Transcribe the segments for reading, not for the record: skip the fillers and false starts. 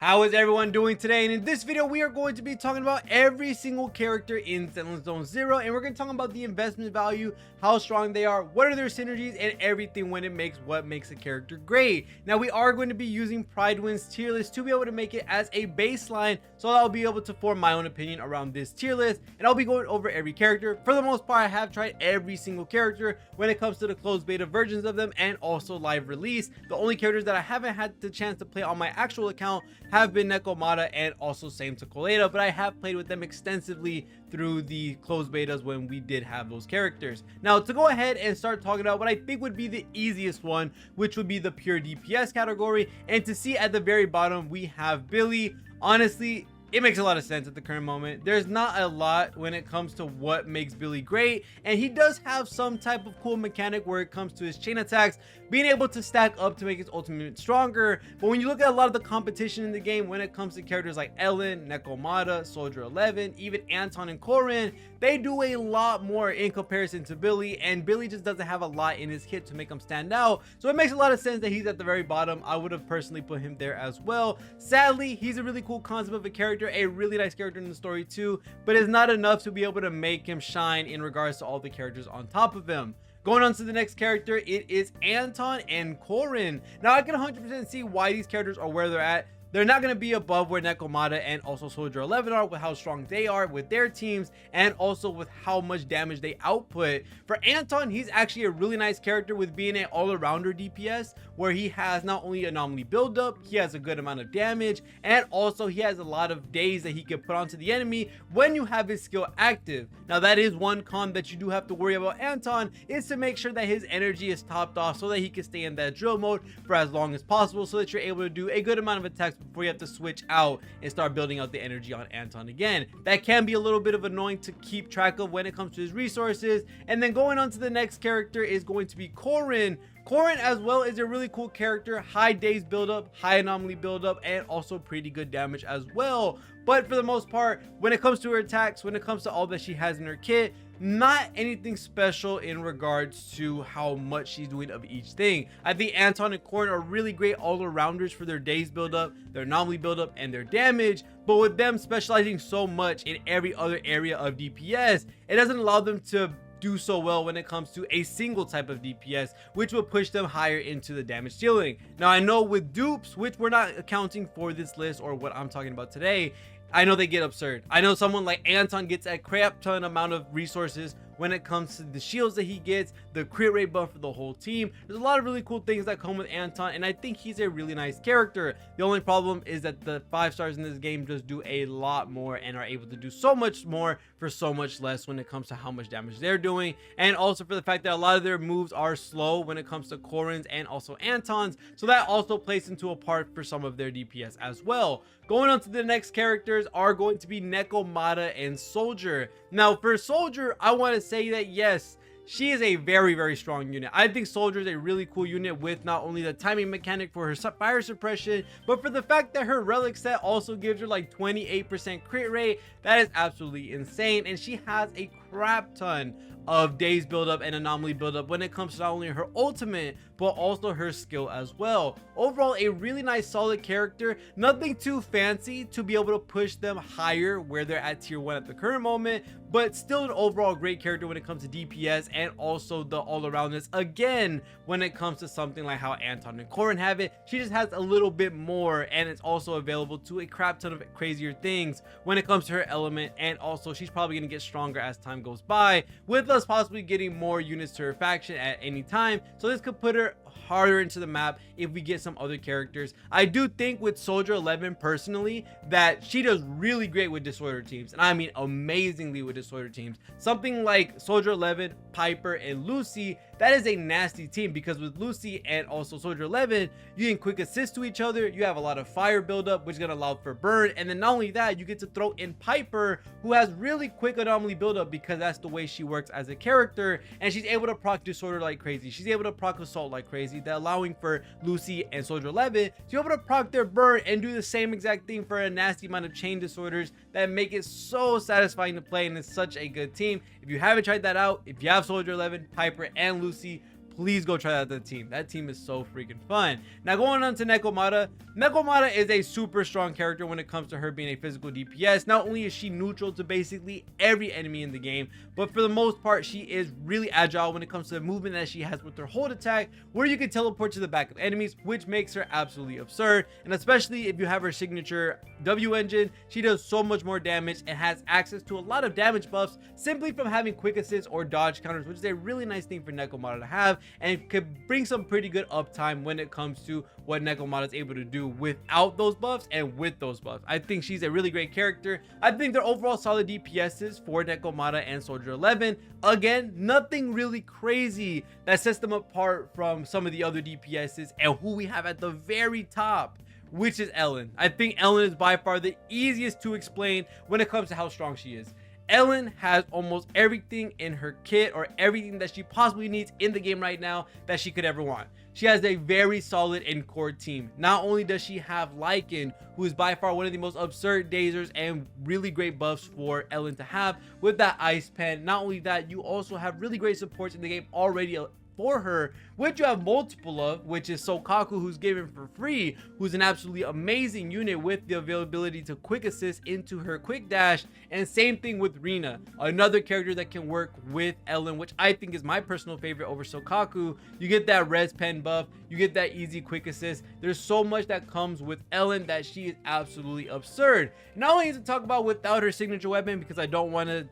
How is everyone doing today? And in this video, we are going to be talking about every single character in Zenless Zone Zero, and we're going to talk about the investment value, how strong they are, what are their synergies, and everything when it makes what makes a character great. Now, we are going to be using Prydwen's tier list to be able to make it as a baseline, so I'll be able to form my own opinion around this tier list, and I'll be going over every character. For the most part, I have tried every single character when it comes to the closed beta versions of them and also live release. The only characters that I haven't had the chance to play on my actual account have been Nekomata and also same to Koleda, but I have played with them extensively through the closed betas when we did have those characters. Now, to go ahead and start talking about what I think would be the easiest one, which would be the pure DPS category, and to see at the very bottom we have Billy. Honestly, it makes a lot of sense at the current moment. There's not a lot when it comes to what makes Billy great, and he does have some type of cool mechanic where it comes to his chain attacks, being able to stack up to make his ultimate stronger. But when you look at a lot of the competition in the game, when it comes to characters like Ellen, Nekomata, Soldier 11, even Anton and Korin, they do a lot more in comparison to Billy, and Billy just doesn't have a lot in his kit to make him stand out. So it makes a lot of sense that he's at the very bottom. I would have personally put him there as well. Sadly, he's a really cool concept of a character, a really nice character in the story too, but it's not enough to be able to make him shine in regards to all the characters on top of him. Going on to the next character, it is Anton and Korin. Now, I can 100% see why these characters are where they're at. They're not going to be above where Nekomata and also Soldier 11 are, with how strong they are with their teams and also with how much damage they output. For Anton, he's actually a really nice character with being an all-arounder DPS, where he has not only anomaly buildup, he has a good amount of damage, and also he has a lot of days that he can put onto the enemy when you have his skill active. Now, that is one con that you do have to worry about Anton, is to make sure that his energy is topped off so that he can stay in that drill mode for as long as possible, so that you're able to do a good amount of attacks before you have to switch out and start building out the energy on Anton again. That can be a little bit of annoying to keep track of when it comes to his resources. And then going on to the next character is going to be Korin. Korin as well is a really cool character, high days buildup, high anomaly buildup, and also pretty good damage as well. But for the most part, when it comes to her attacks, when it comes to all that she has in her kit, not anything special in regards to how much she's doing of each thing. I think Anton and Korin are really great all-arounders for their days buildup, their anomaly buildup, and their damage, but with them specializing so much in every other area of DPS, it doesn't allow them to do so well when it comes to a single type of DPS, which will push them higher into the damage ceiling. Now, I know with dupes, which we're not accounting for this list or what I'm talking about today, I know they get absurd. I know someone like Anton gets a crap ton amount of resources when it comes to the shields that he gets, the crit rate buff for the whole team. There's a lot of really cool things that come with Anton, and I think he's a really nice character. The only problem is that the 5 stars in this game just do a lot more and are able to do so much more for so much less when it comes to how much damage they're doing, and also for the fact that a lot of their moves are slow when it comes to Korin's and also Anton's, so that also plays into a part for some of their DPS as well. Going on to the next characters are going to be Nekomata and Soldier. Now, for Soldier, I want to say that yes, she is a very strong unit. I think Soldier is a really cool unit with not only the timing mechanic for her fire suppression, but for the fact that her relic set also gives her like 28% crit rate. That is absolutely insane, and she has a crap ton of days buildup and anomaly buildup when it comes to not only her ultimate but also her skill as well. Overall, a really nice solid character, nothing too fancy to be able to push them higher where they're at tier 1 at the current moment, but still an overall great character when it comes to DPS and also the all-aroundness. Again, when it comes to something like how Anton and Korin have it, she just has a little bit more, and it's also available to a crap ton of crazier things when it comes to her element, and also she's probably going to get stronger as time goes by, with us possibly getting more units to her faction at any time. So this could put her harder into the map if we get some other characters. I do think with Soldier 11 personally that she does really great with disorder teams, and I mean amazingly with disorder teams. Something like Soldier 11, Piper, and Lucy, that is a nasty team, because with Lucy and also Soldier 11, you can quick assist to each other, you have a lot of fire buildup, which is going to allow for burn, and then not only that, you get to throw in Piper, who has really quick anomaly buildup because that's the way she works as a character, and she's able to proc disorder like crazy, she's able to proc assault like crazy, that allowing for Lucy and Soldier 11 to be able to proc their burn and do the same exact thing for a nasty amount of chain disorders that make it so satisfying to play, and it's such a good team. If you haven't tried that out, if you have Soldier 11, Piper, and Lucy, please go try out that team. That team is so freaking fun. Now going on to Nekomata. Nekomata is a super strong character when it comes to her being a physical DPS. Not only is she neutral to basically every enemy in the game, but for the most part, she is really agile when it comes to the movement that she has with her hold attack, where you can teleport to the back of enemies, which makes her absolutely absurd. And especially if you have her signature W engine, she does so much more damage and has access to a lot of damage buffs simply from having quick assist or dodge counters, which is a really nice thing for Nekomata to have, and it could bring some pretty good uptime when it comes to what Nekomata is able to do without those buffs and with those buffs. I think she's a really great character. I think they're overall solid DPSs for Nekomata and Soldier 11. Again, nothing really crazy that sets them apart from some of the other DPSs, and who we have at the very top, which is Ellen. I think Ellen is by far the easiest to explain when it comes to how strong she is. Ellen has almost everything in her kit, or everything that she possibly needs in the game right now that she could ever want. She has a very solid and core team. Not only does she have Lycan, who is by far one of the most absurd dazers and really great buffs for Ellen to have with that ice pen. Not only that, you also have really great supports in the game already for her, which you have multiple of, which is Sokaku, who's given for free, who's an absolutely amazing unit with the availability to quick assist into her quick dash. And same thing with Rina, another character that can work with Ellen, which I think is my personal favorite over Sokaku. You get that res pen buff, you get that easy quick assist. There's so much that comes with Ellen that she is absolutely absurd. Not only to talk about without her signature weapon, because I don't want to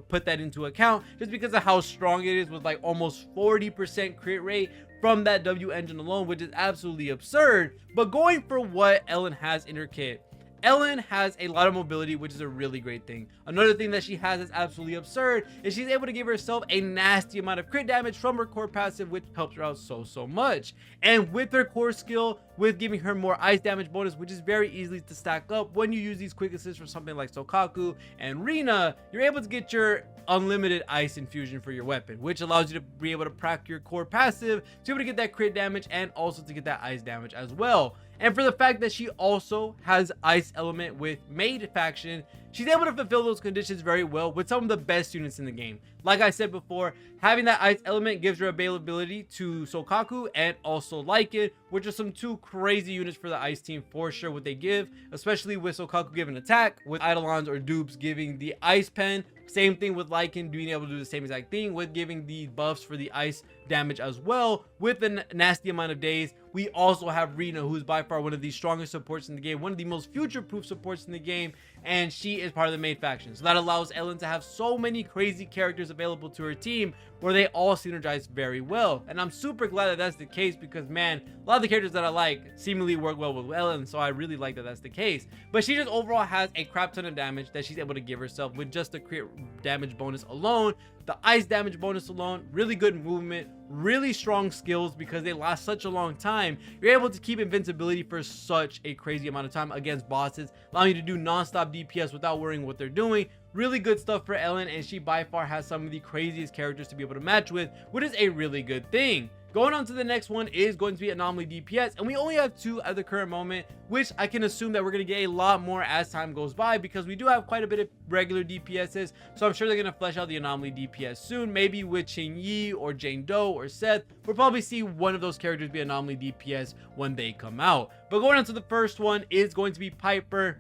put that into account, just because of how strong it is, with like almost 40% crit rate from that W engine alone, which is absolutely absurd. But going for what Ellen has in her kit, Ellen has a lot of mobility, which is a really great thing. Another thing that she has is absolutely absurd is she's able to give herself a nasty amount of crit damage from her core passive, which helps her out so much. And with her core skill, with giving her more ice damage bonus, which is very easy to stack up when you use these quick assists for something like Sokaku and Rina, you're able to get your unlimited ice infusion for your weapon, which allows you to be able to proc your core passive to be able to get that crit damage and also to get that ice damage as well. And for the fact that she also has ice element with maid faction, she's able to fulfill those conditions very well with some of the best units in the game. Like I said before, having that ice element gives her availability to Sokaku and also Lycan, which are some two crazy units for the ice team for sure. What they give, especially with Sokaku giving attack, with Eidolons or dupes giving the ice pen. Same thing with Lycan being able to do the same exact thing with giving the buffs for the ice damage as well, with a nasty amount of days. We also have Rina, who's by far one of the strongest supports in the game, one of the most future-proof supports in the game, and she is part of the main faction. So that allows Ellen to have so many crazy characters available to her team where they all synergize very well. And I'm super glad that that's the case, because man, a lot of the characters that I like seemingly work well with Ellen, so I really like that that's the case. But she just overall has a crap ton of damage that she's able to give herself with just the crit damage bonus alone, the ice damage bonus alone, really good movement, really strong skills because they last such a long time. You're able to keep invincibility for such a crazy amount of time against bosses, allowing you to do non-stop DPS without worrying what they're doing. Really good stuff for Ellen, and she by far has some of the craziest characters to be able to match with, which is a really good thing. Going on to the next one is going to be Anomaly DPS, and we only have 2 at the current moment, which I can assume that we're going to get a lot more as time goes by, because we do have quite a bit of regular DPSs, so I'm sure they're going to flesh out the Anomaly DPS soon, maybe with Qing Yi or Jane Doe or Seth. We'll probably see one of those characters be Anomaly DPS when they come out. But going on to the first one is going to be Piper.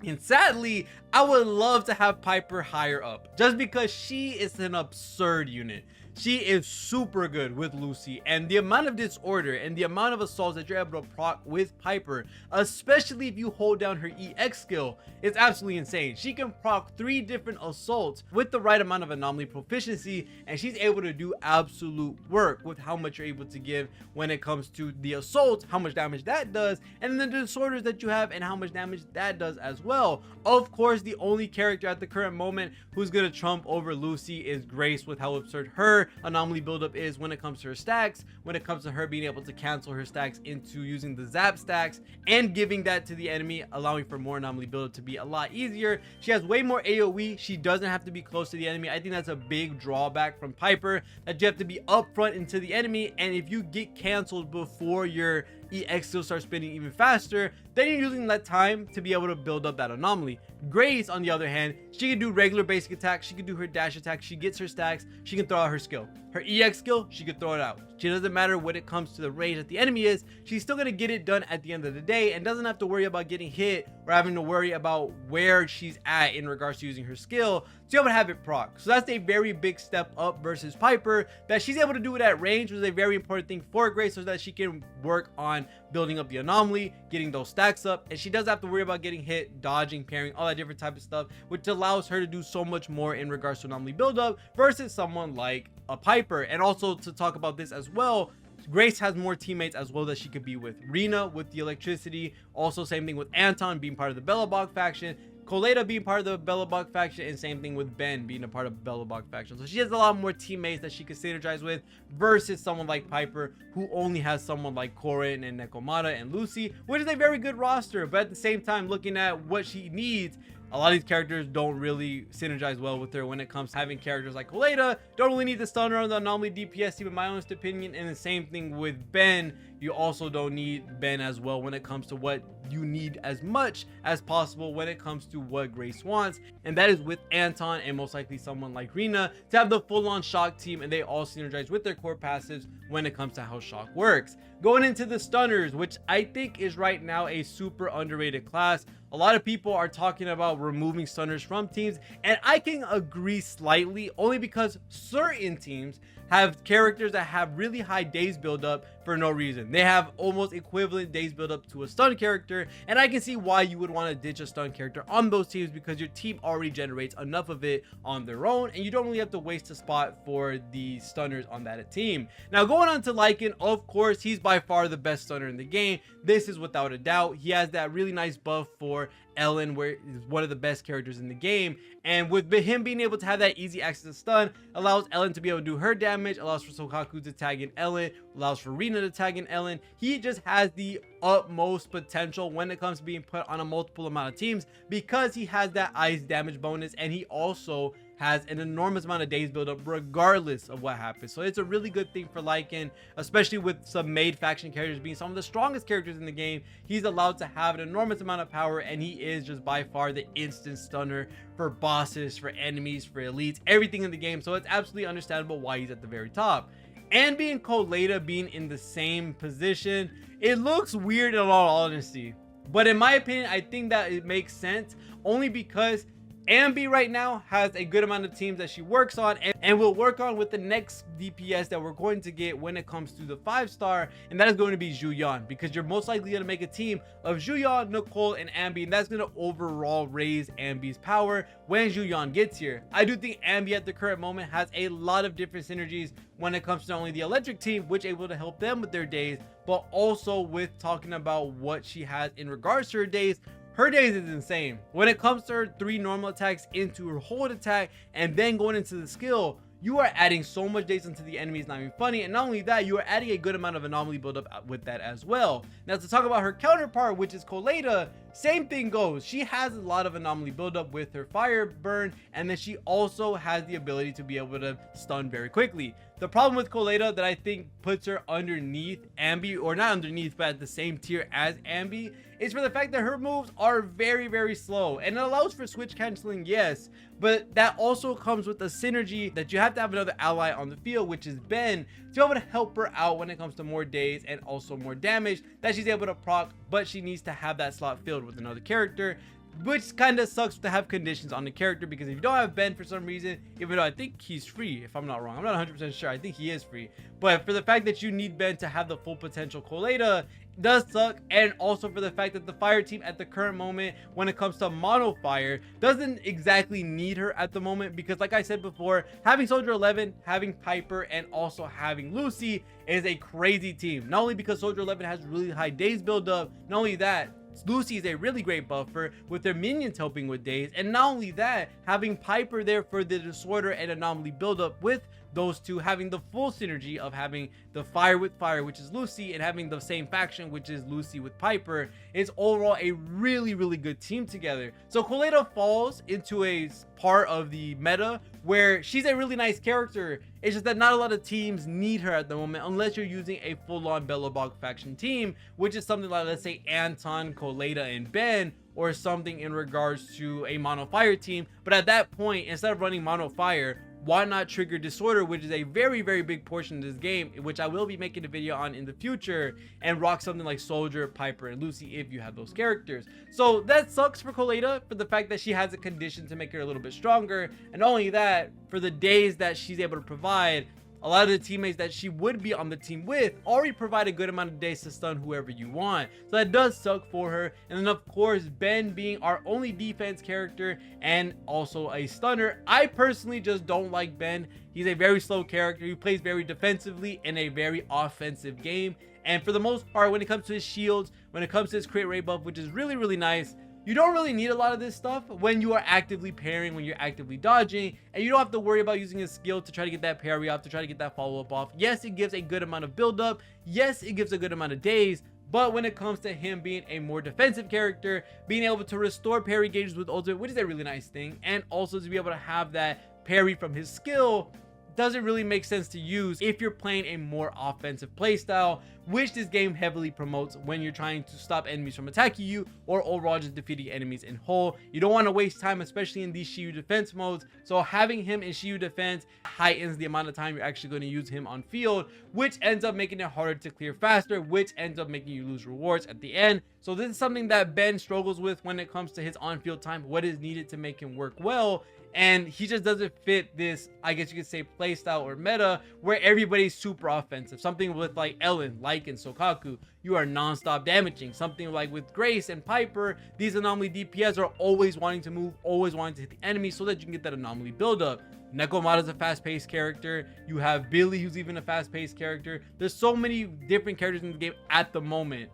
And sadly, I would love to have Piper higher up, just because she is an absurd unit. She is super good with Lucy, and the amount of disorder and the amount of assaults that you're able to proc with Piper, especially if you hold down her EX skill, is absolutely insane. She can proc 3 different assaults with the right amount of anomaly proficiency, and she's able to do absolute work with how much you're able to give when it comes to the assault, how much damage that does, and then the disorders that you have and how much damage that does as well. Of course, the only character at the current moment who's gonna trump over Lucy is Grace, with how absurd her anomaly buildup is when it comes to her stacks, when it comes to her being able to cancel her stacks into using the zap stacks and giving that to the enemy, allowing for more anomaly buildup to be a lot easier. She has way more AoE. She doesn't have to be close to the enemy. I think that's a big drawback from Piper, that you have to be up front into the enemy, and if you get canceled before your EX skill starts spinning even faster, then you're using that time to be able to build up that anomaly. Grace, on the other hand, she can do regular basic attacks, she can do her dash attack, she gets her stacks, she can throw out her skill. Her EX skill, she can throw it out. She doesn't matter when it comes to the range that the enemy is, she's still going to get it done at the end of the day and doesn't have to worry about getting hit or having to worry about where she's at in regards to using her skill to be able to have it proc. So that's a very big step up versus Piper, that she's able to do it at range, which is a very important thing for Grace, so that she can work on building up the anomaly, getting those stacks up, and she doesn't have to worry about getting hit, dodging, parrying, all that different type of stuff, which allows her to do so much more in regards to anomaly buildup versus someone like a Piper. And also to talk about this as well, Grace has more teammates as well that she could be with. Rena with the electricity, also same thing with Anton being part of the Belobog faction, Coleta being part of the Belobog faction, and same thing with Ben being a part of Belobog faction. So she has a lot more teammates that she could synergize with versus someone like Piper, who only has someone like Corin and Nekomata and Lucy, which is a very good roster. But at the same time, looking at what she needs, a lot of these characters don't really synergize well with her when it comes to having characters like Coleta. Don't really need the stunner on the Anomaly DPS team in my honest opinion. And the same thing with Ben. You also don't need Ben as well when it comes to what you need as much as possible when it comes to what Grace wants. And that is with Anton and most likely someone like Rena to have the full-on shock team, and they all synergize with their core passives when it comes to how shock works. Going into the stunners, which I think is right now a super underrated class. A lot of people are talking about removing stunners from teams, and I can agree slightly, only because certain teams have characters that have really high days build up for no reason. They have almost equivalent days build up to a stun character, and I can see why you would want to ditch a stun character on those teams, because your team already generates enough of it on their own, and you don't really have to waste a spot for the stunners on that team. Now going on to Lycan, of course, he's by far the best stunner in the game. This is without a doubt. He has that really nice buff for Ellen, where is one of the best characters in the game, and with him being able to have that easy access to stun, allows Ellen to be able to do her damage, allows for Sokaku to tag in Ellen, allows for Rena to tag in Ellen. He just has the utmost potential when it comes to being put on a multiple amount of teams, because he has that ice damage bonus, and he also has an enormous amount of days build up regardless of what happens. So it's a really good thing for Lycan, especially with some made faction characters being some of the strongest characters in the game. He's allowed to have an enormous amount of power, and he is just by far the instant stunner for bosses, for enemies, for elites, everything in the game. So it's absolutely understandable why he's at the very top. And being Coleta being in the same position, it looks weird in all honesty, but in my opinion, I think that it makes sense, only because Ambi right now has a good amount of teams that she works on and will work on with the next DPS that we're going to get when it comes to the 5-star, and that is going to be Yuan, because you're most likely going to make a team of Yuan, Nicole, and Ambi, and that's going to overall raise Ambi's power when Yuan gets here. I do think Ambi at the current moment has a lot of different synergies when it comes to not only the electric team, which able to help them with their days, but also with talking about what she has in regards to her days. Her days is insane. When it comes to her 3 normal attacks into her hold attack and then going into the skill, you are adding so much days into the enemy, it's not even funny. And not only that, you are adding a good amount of anomaly buildup with that as well. Now to talk about her counterpart, which is Coleta, same thing goes. She has a lot of anomaly buildup with her fire burn, and then she also has the ability to be able to stun very quickly. The problem with Coleta that I think puts her underneath Ambi, or not underneath, but at the same tier as Ambi, is for the fact that her moves are very, very slow, and it allows for switch canceling, yes, but that also comes with the synergy that you have to have another ally on the field, which is Ben, to be able to help her out when it comes to more days and also more damage that she's able to proc, but she needs to have that slot filled with another character, which kind of sucks to have conditions on the character, because if you don't have Ben for some reason, even though I think he's free, if I'm not wrong, I'm not 100% sure, I think he is free, but for the fact that you need Ben to have the full potential, Coleta does suck. And also for the fact that the fire team at the current moment, when it comes to mono fire, doesn't exactly need her at the moment, because like I said before, having Soldier 11, having Piper, and also having Lucy is a crazy team. Not only because Soldier 11 has really high days build up, not only that, Lucy is a really great buffer with their minions helping with days, and not only that, having Piper there for the disorder and anomaly buildup with those two having the full synergy of having the fire with fire, which is Lucy, and having the same faction, which is Lucy with Piper, is overall a really good team together. So Koleda falls into a part of the meta where she's a really nice character. It's just that not a lot of teams need her at the moment unless you're using a full-on Belobog faction team, which is something like, let's say, Anton, Koleda, and Ben, or something in regards to a mono fire team. But at that point, instead of running mono fire, why not trigger disorder, which is a very big portion of this game, which I will be making a video on in the future, and rock something like Soldier, Piper, and Lucy if you have those characters. So that sucks for Koleda for the fact that she has a condition to make her a little bit stronger, and not only that, for the days that she's able to provide, a lot of the teammates that she would be on the team with already provide a good amount of days to stun whoever you want. So that does suck for her. And then of course, Ben being our only defense character and also a stunner. I personally just don't like Ben. He's a very slow character. He plays very defensively in a very offensive game. And for the most part, when it comes to his shields, when it comes to his crit rate buff, which is really nice, you don't really need a lot of this stuff when you are actively parrying, when you're actively dodging, and you don't have to worry about using a skill to try to get that parry off, to try to get that follow-up off. Yes, it gives a good amount of build-up. Yes, it gives a good amount of days. But when it comes to him being a more defensive character, being able to restore parry gauges with ultimate, which is a really nice thing, and also to be able to have that parry from his skill, doesn't really make sense to use if you're playing a more offensive playstyle, which this game heavily promotes when you're trying to stop enemies from attacking you or overall just defeating enemies in whole. You don't want to waste time, especially in these Shiyu defense modes. So having him in Shiyu defense heightens the amount of time you're actually going to use him on field, which ends up making it harder to clear faster, which ends up making you lose rewards at the end. So this is something that Ben struggles with when it comes to his on-field time, what is needed to make him work well. And he just doesn't fit this, I guess you could say, playstyle or meta where everybody's super offensive. Something with like Ellen, Lycan, Sokaku, you are non-stop damaging. Something like with Grace and Piper, these Anomaly DPS are always wanting to move, always wanting to hit the enemy so that you can get that Anomaly buildup. Nekomata's a fast-paced character. You have Billy, who's even a fast-paced character. There's so many different characters in the game at the moment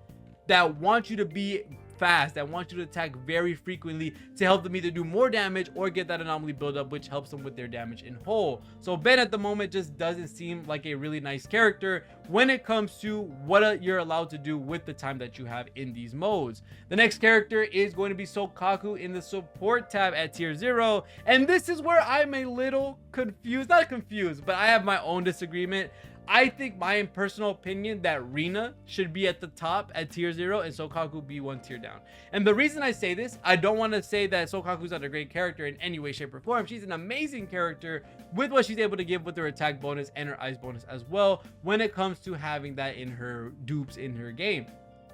that want you to be fast, that want you to attack very frequently to help them either do more damage or get that anomaly buildup, which helps them with their damage in whole. So Ben at the moment just doesn't seem like a really nice character when it comes to what you're allowed to do with the time that you have in these modes. The next character is going to be Sokaku in the support tab at tier 0, and this is where I'm a little confused, not confused, but I have my own disagreement. I think, my personal opinion, that Rina should be at the top at tier 0 and Sokaku be one tier down. And the reason I say this, I don't want to say that Sokaku's not a great character in any way, shape, or form. She's an amazing character with what she's able to give with her attack bonus and her ice bonus as well when it comes to having that in her dupes in her game.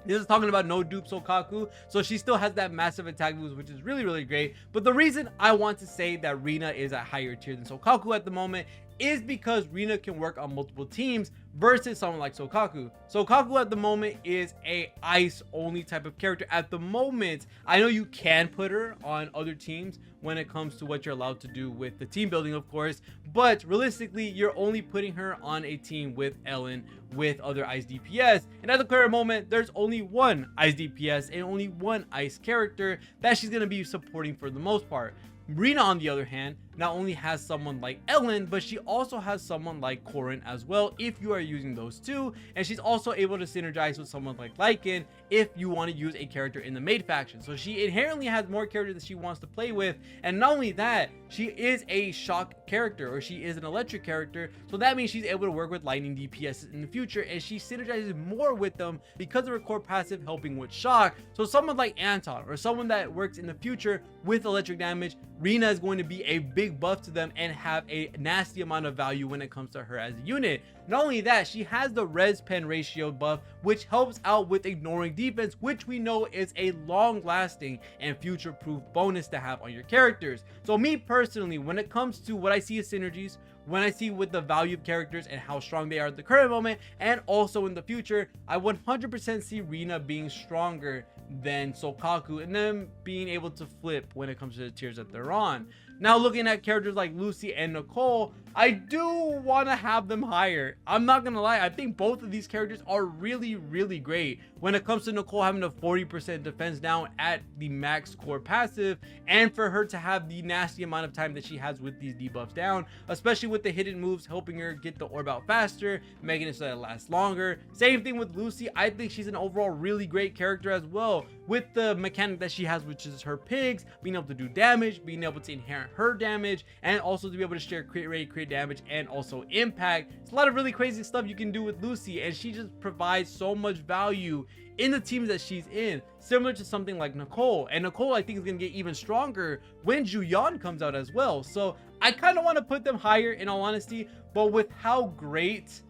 This is talking about no dupe Sokaku, so she still has that massive attack boost, which is really great. But the reason I want to say that Rina is a higher tier than Sokaku at the moment is because Rina can work on multiple teams versus someone like Sokaku. Sokaku at the moment is a ice only type of character at the moment. I know you can put her on other teams when it comes to what you're allowed to do with the team building, of course, but realistically you're only putting her on a team with Ellen, with other ice DPS, and at the current moment there's only one ice DPS and only one ice character that she's going to be supporting for the most part. Rina, on the other hand, not only has someone like Ellen, but she also has someone like Corrin as well if you are using those two, and she's also able to synergize with someone like Lycan if you want to use a character in the maid faction. So she inherently has more characters that she wants to play with, and not only that, she is a shock character, or she is an electric character, so that means she's able to work with lightning DPS in the future, and she synergizes more with them because of her core passive helping with shock. So someone like Anton, or someone that works in the future with electric damage, Rina is going to be a big buff to them and have a nasty amount of value when it comes to her as a unit. Not only that, she has the res pen ratio buff, which helps out with ignoring defense, which we know is a long lasting and future proof bonus to have on your characters. So me personally, when it comes to what I see as synergies, when I see with the value of characters and how strong they are at the current moment and also in the future, I 100% see Rina being stronger than Sokaku, and them being able to flip when it comes to the tiers that they're on. Now, looking at characters like Lucy and Nicole, I do want to have them higher. I'm not gonna lie, I think both of these characters are really, really great. When it comes to Nicole having a 40% defense down at the max core passive, and for her to have the nasty amount of time that she has with these debuffs down, especially with the hidden moves helping her get the orb out faster, making it so that it lasts longer. Same thing with Lucy. I think she's an overall really great character as well, with the mechanic that she has, which is her pigs, being able to do damage, being able to inherit her damage, and also to be able to share crit rate, crit damage, and also impact. It's a lot of really crazy stuff you can do with Lucy, and she just provides so much value in the teams that she's in, similar to something like Nicole. And Nicole, I think, is going to get even stronger when Yuan comes out as well. So I kind of want to put them higher, in all honesty, but with how great,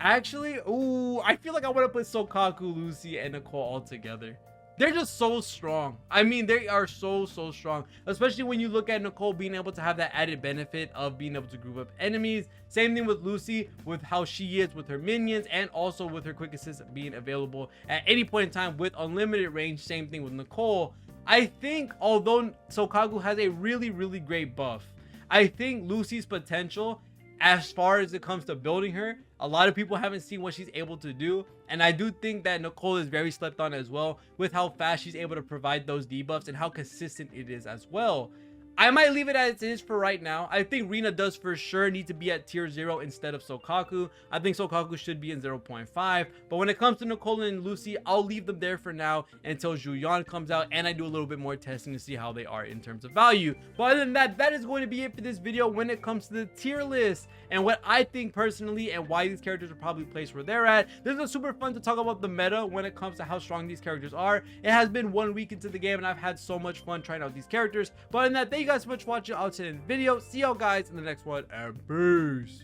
actually, ooh, I feel like I want to put Sokaku, Lucy, and Nicole all together. They're just so strong. I mean, they are so strong, especially when you look at Nicole being able to have that added benefit of being able to group up enemies. Same thing with Lucy, with how she is with her minions, and also with her quick assist being available at any point in time with unlimited range. Same thing with Nicole. I think although Sokaku has a really great buff, I think Lucy's potential, as far as it comes to building her, a lot of people haven't seen what she's able to do, and I do think that Nicole is very slept on as well, with how fast she's able to provide those debuffs and how consistent it is as well. I might leave it as it is for right now. I think Rina does for sure need to be at tier 0 instead of Sokaku. I think Sokaku should be in 0.5. But when it comes to Nicole and Lucy, I'll leave them there for now until Yuan comes out and I do a little bit more testing to see how they are in terms of value. But other than that, that is going to be it for this video when it comes to the tier list and what I think personally and why these characters are probably placed where they're at. This is super fun to talk about the meta when it comes to how strong these characters are. It has been 1 week into the game and I've had so much fun trying out these characters. But other than that, thank you guys so much for watching. I'll see you in the video. See y'all guys in the next one, and peace.